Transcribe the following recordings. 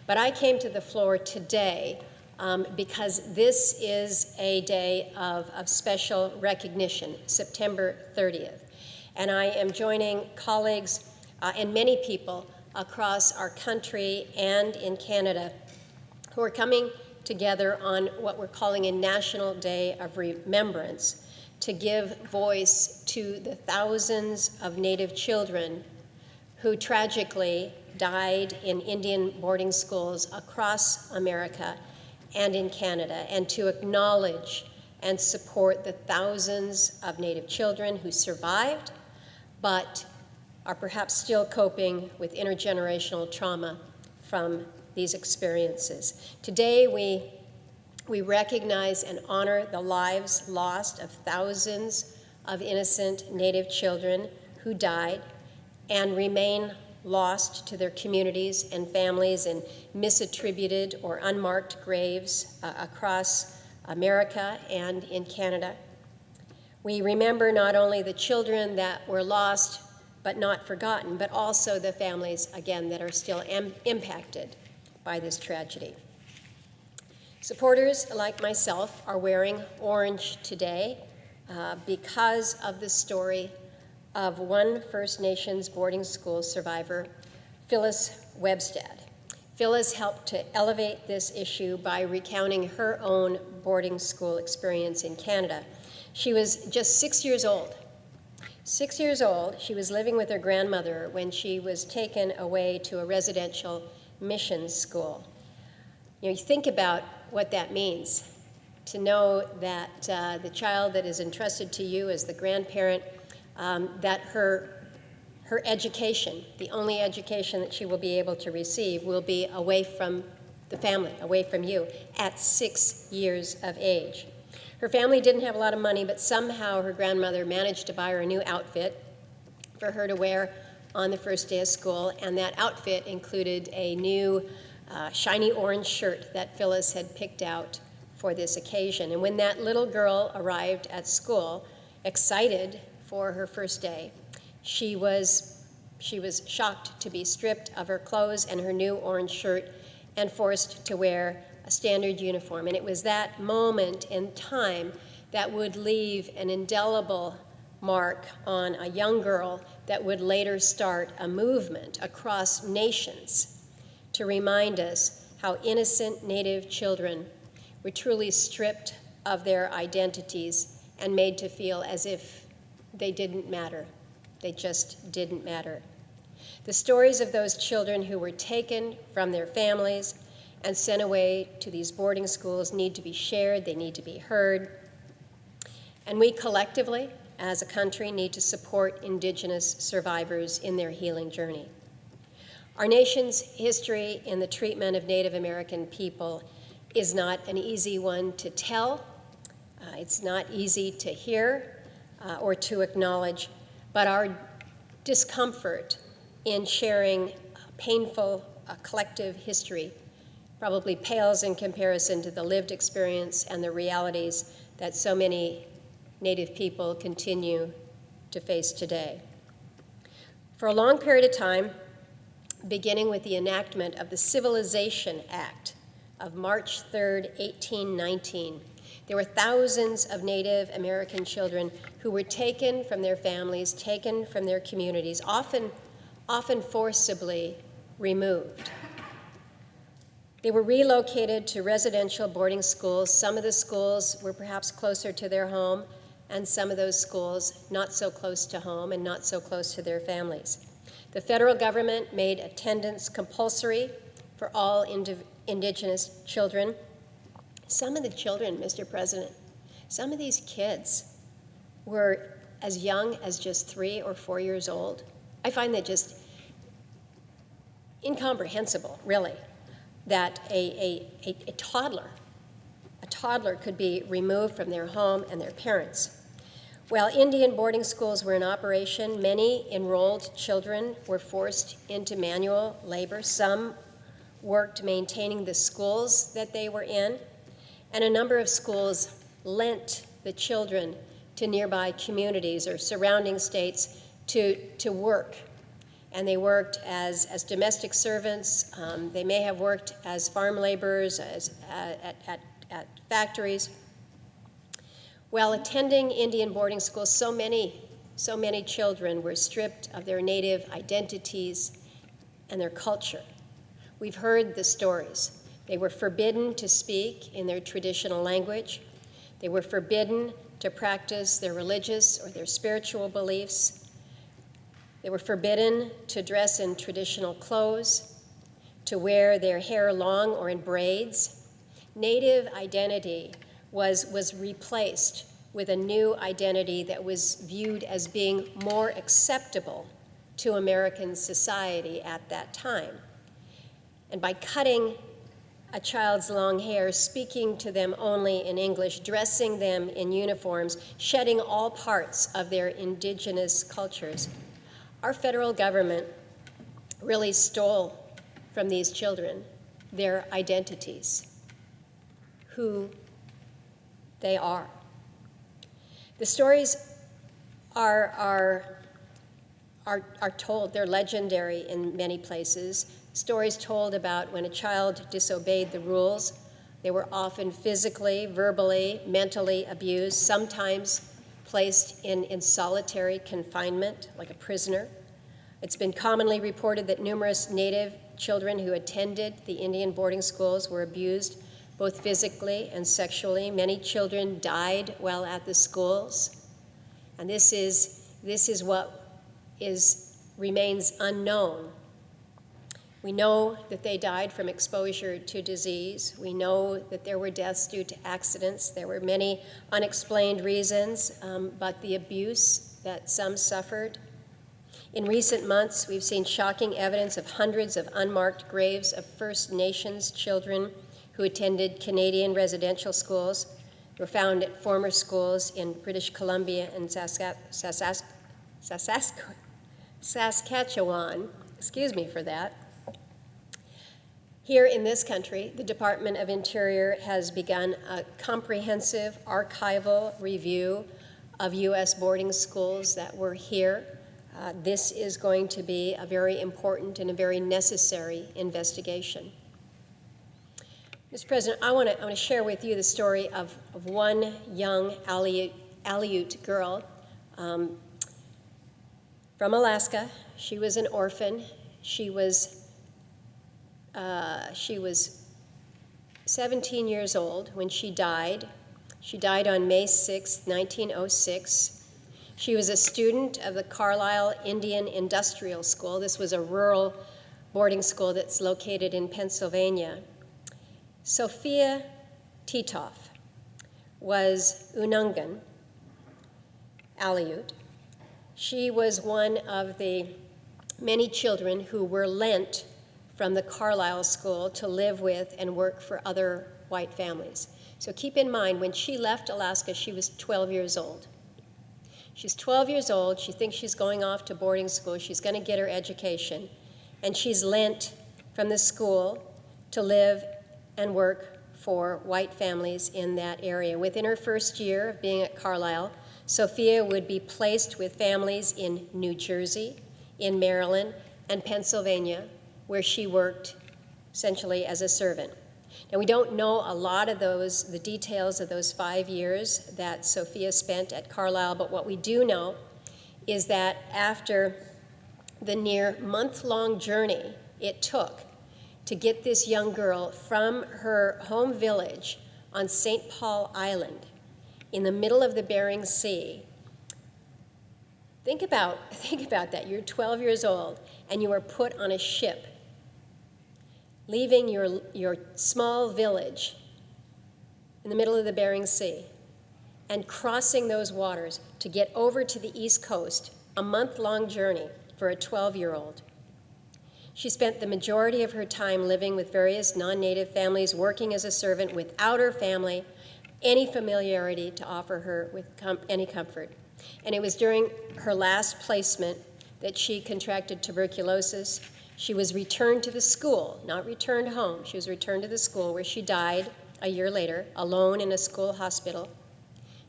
But I came to the floor today because this is a day of special recognition, September 30th. And I am joining colleagues and many people across our country and in Canada who are coming together on what we're calling a National Day of Remembrance to give voice to the thousands of Native children who tragically died in Indian boarding schools across America and in Canada, and to acknowledge and support the thousands of Native children who survived but are perhaps still coping with intergenerational trauma from these experiences. Today, we recognize and honor the lives lost of thousands of innocent Native children who died and remain lost to their communities and families in misattributed or unmarked graves across America and in Canada. We remember not only the children that were lost but not forgotten, but also the families, again, that are still impacted by this tragedy. Supporters like myself are wearing orange today because of the story of one First Nations boarding school survivor, Phyllis Webstad. Phyllis helped to elevate this issue by recounting her own boarding school experience in Canada. She was just 6 years old. 6 years old, she was living with her grandmother when she was taken away to a residential mission school. You think about what that means, to know that the child that is entrusted to you as the grandparent, that her education, the only education that she will be able to receive, will be away from the family, away from you, at 6 years of age. Her family didn't have a lot of money, but somehow her grandmother managed to buy her a new outfit for her to wear on the first day of school, and that outfit included a new shiny orange shirt that Phyllis had picked out for this occasion. And when that little girl arrived at school, excited for her first day, she was shocked to be stripped of her clothes and her new orange shirt and forced to wear a standard uniform. And it was that moment in time that would leave an indelible mark on a young girl that would later start a movement across nations to remind us how innocent Native children were truly stripped of their identities and made to feel as if they didn't matter. They just didn't matter. The stories of those children who were taken from their families and sent away to these boarding schools need to be shared, they need to be heard. And we collectively, as a country, need to support Indigenous survivors in their healing journey. Our nation's history in the treatment of Native American people is not an easy one to tell. It's not easy to hear or to acknowledge, but our discomfort in sharing painful collective history probably pales in comparison to the lived experience and the realities that so many Native people continue to face today. For a long period of time, beginning with the enactment of the Civilization Act of March 3rd, 1819, there were thousands of Native American children who were taken from their families, taken from their communities, often forcibly removed. They were relocated to residential boarding schools. Some of the schools were perhaps closer to their home, and some of those schools not so close to home and not so close to their families. The federal government made attendance compulsory for all Indigenous children. Some of the children, Mr. President, some of these kids were as young as just 3 or 4 years old. I find that just incomprehensible, really, that a toddler could be removed from their home and their parents. While Indian boarding schools were in operation, many enrolled children were forced into manual labor. Some worked maintaining the schools that they were in, and a number of schools lent the children to nearby communities or surrounding states to work and they worked as domestic servants. They may have worked as farm laborers, at factories. While attending Indian boarding schools, so many children were stripped of their native identities and their culture. We've heard the stories. They were forbidden to speak in their traditional language. They were forbidden to practice their religious or their spiritual beliefs. They were forbidden to dress in traditional clothes, to wear their hair long or in braids. Native identity was replaced with a new identity that was viewed as being more acceptable to American society at that time. And by cutting a child's long hair, speaking to them only in English, dressing them in uniforms, shedding all parts of their indigenous cultures, our federal government really stole from these children their identities, who they are. The stories are told, they're legendary in many places. Stories told about when a child disobeyed the rules. They were often physically, verbally, mentally abused, sometimes placed in solitary confinement, like a prisoner. It's been commonly reported that numerous Native children who attended the Indian boarding schools were abused both physically and sexually. Many children died while at the schools. And this is what remains unknown. We know that they died from exposure to disease. We know that there were deaths due to accidents. There were many unexplained reasons, but the abuse that some suffered. In recent months, we've seen shocking evidence of hundreds of unmarked graves of First Nations children who attended Canadian residential schools. They were found at former schools in British Columbia and Saskatchewan. Excuse me for that. Here in this country, the Department of Interior has begun a comprehensive archival review of U.S. boarding schools that were here. This is going to be a very important and a very necessary investigation. Mr. President, I want to share with you the story of one young Aleut girl from Alaska. She was an orphan. She was 17 years old when she died. She died on May 6, 1906. She was a student of the Carlisle Indian Industrial School. This was a rural boarding school that's located in Pennsylvania. Sophia Titoff was Unungan, Aleut. She was one of the many children who were lent from the Carlisle School to live with and work for other white families. So keep in mind, when she left Alaska, she was 12 years old. She's 12 years old. She thinks she's going off to boarding school. She's going to get her education. And she's lent from the school to live and work for white families in that area. Within her first year of being at Carlisle, Sophia would be placed with families in New Jersey, in Maryland, and Pennsylvania, where she worked essentially as a servant. Now, we don't know a lot of the details of those 5 years that Sophia spent at Carlisle, but what we do know is that after the near month-long journey it took to get this young girl from her home village on St. Paul Island in the middle of the Bering Sea. Think about that. You're 12 years old and you are put on a ship, leaving your small village in the middle of the Bering Sea and crossing those waters to get over to the East Coast, a month-long journey for a 12-year-old. She spent the majority of her time living with various non-native families, working as a servant without her family any familiarity to offer her with any comfort. And it was during her last placement that she contracted tuberculosis. She was returned to the school, not returned home. She was returned to the school where she died a year later, alone in a school hospital.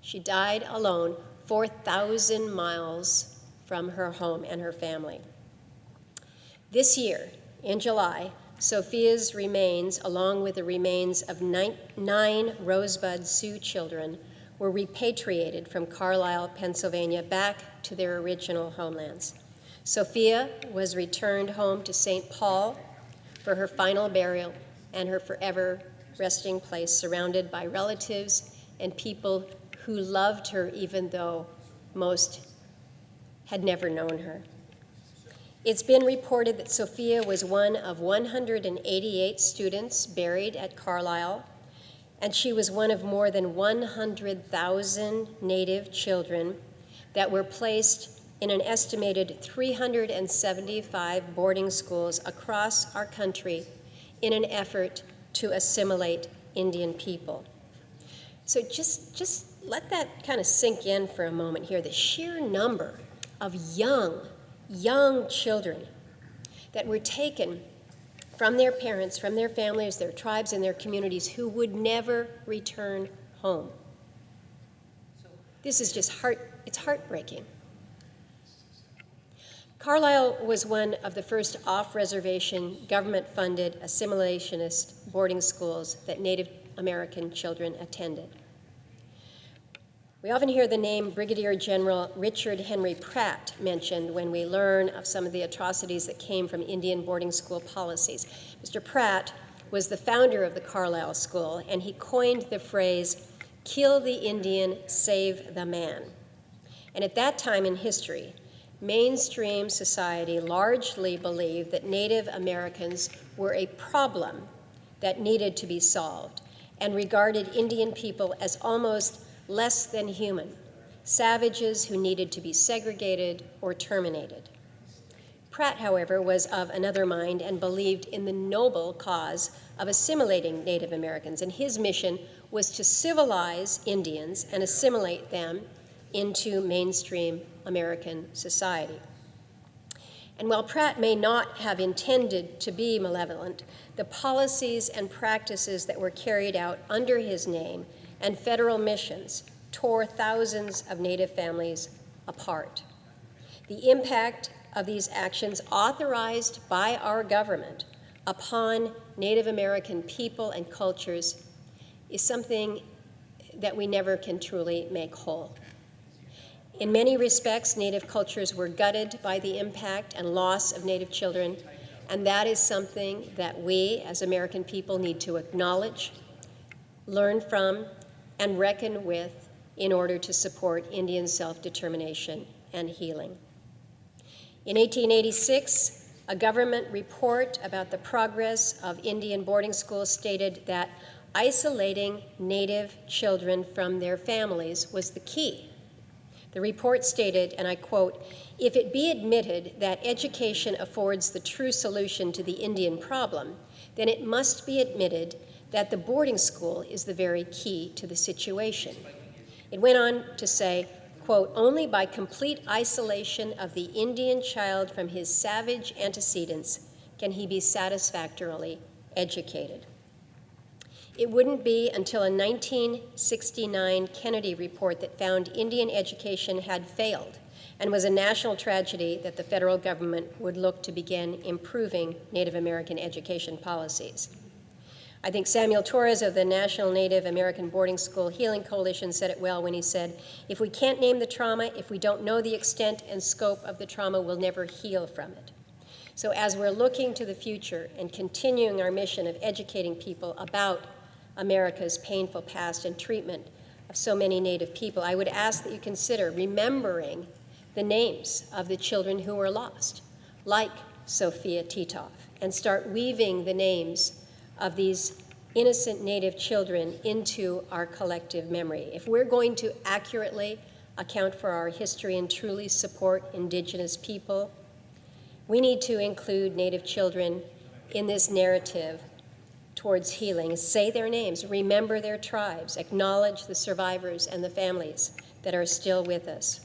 She died alone 4,000 miles from her home and her family. This year, in July, Sophia's remains, along with the remains of nine Rosebud Sioux children, were repatriated from Carlisle, Pennsylvania, back to their original homelands. Sophia was returned home to St. Paul for her final burial and her forever resting place, surrounded by relatives and people who loved her even though most had never known her. It's been reported that Sophia was one of 188 students buried at Carlisle, and she was one of more than 100,000 Native children that were placed in an estimated 375 boarding schools across our country in an effort to assimilate Indian people. So just let that kind of sink in for a moment here, the sheer number of young children that were taken from their parents, from their families, their tribes, and their communities who would never return home. This is just it's heartbreaking. Carlisle was one of the first off-reservation, government-funded assimilationist boarding schools that Native American children attended. We often hear the name Brigadier General Richard Henry Pratt mentioned when we learn of some of the atrocities that came from Indian boarding school policies. Mr. Pratt was the founder of the Carlisle School, and he coined the phrase, "Kill the Indian, save the man." And at that time in history, mainstream society largely believed that Native Americans were a problem that needed to be solved, and regarded Indian people as almost less than human, savages who needed to be segregated or terminated. Pratt, however, was of another mind and believed in the noble cause of assimilating Native Americans, and his mission was to civilize Indians and assimilate them into mainstream American society. And while Pratt may not have intended to be malevolent, the policies and practices that were carried out under his name and federal missions tore thousands of Native families apart. The impact of these actions authorized by our government upon Native American people and cultures is something that we never can truly make whole. In many respects, Native cultures were gutted by the impact and loss of Native children, and that is something that we as American people need to acknowledge, learn from, and reckon with in order to support Indian self-determination and healing. In 1886, a government report about the progress of Indian boarding schools stated that isolating Native children from their families was the key. The report stated, and I quote, "If it be admitted that education affords the true solution to the Indian problem, then it must be admitted that the boarding school is the very key to the situation." It went on to say, quote, "Only by complete isolation of the Indian child from his savage antecedents can he be satisfactorily educated." It wouldn't be until a 1969 Kennedy report that found Indian education had failed and was a national tragedy that the federal government would look to begin improving Native American education policies. I think Samuel Torres of the National Native American Boarding School Healing Coalition said it well when he said, "If we can't name the trauma, if we don't know the extent and scope of the trauma, we'll never heal from it." So as we're looking to the future and continuing our mission of educating people about America's painful past and treatment of so many Native people, I would ask that you consider remembering the names of the children who were lost, like Sophia Titoff, and start weaving the names of these innocent Native children into our collective memory. If we're going to accurately account for our history and truly support Indigenous people, we need to include Native children in this narrative towards healing. Say their names, remember their tribes, acknowledge the survivors and the families that are still with us.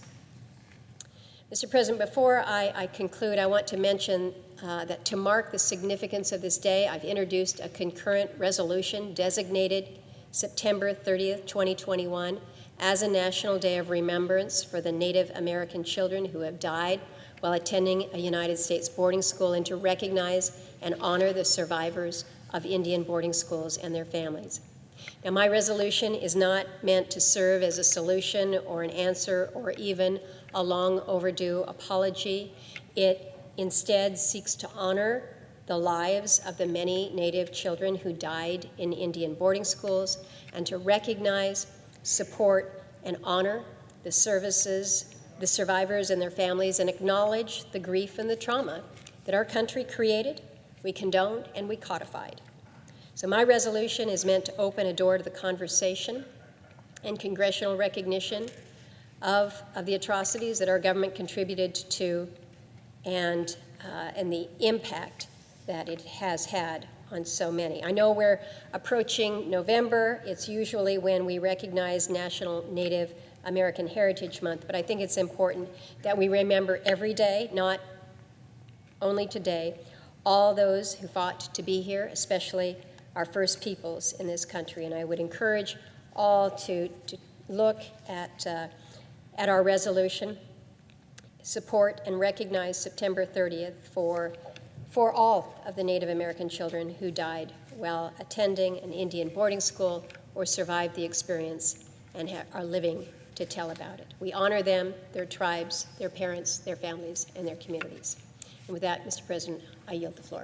Mr. President, before I conclude, I want to mention that to mark the significance of this day, I've introduced a concurrent resolution designated September 30th, 2021 as a National Day of Remembrance for the Native American children who have died while attending a United States boarding school, and to recognize and honor the survivors of Indian boarding schools and their families. Now, my resolution is not meant to serve as a solution or an answer or even a long overdue apology. It instead seeks to honor the lives of the many Native children who died in Indian boarding schools, and to recognize, support, and honor the survivors and their families, and acknowledge the grief and the trauma that our country created, we condoned, and we codified. So my resolution is meant to open a door to the conversation and congressional recognition of the atrocities that our government contributed to, and the impact that it has had on so many. I know we're approaching November. It's usually when we recognize National Native American Heritage Month, but I think it's important that we remember every day, not only today, all those who fought to be here, especially our First Peoples in this country. And I would encourage all to look at our resolution, support and recognize September 30th for all of the Native American children who died while attending an Indian boarding school or survived the experience and are living to tell about it. We honor them, their tribes, their parents, their families, and their communities. And with that, Mr. President, I yield the floor.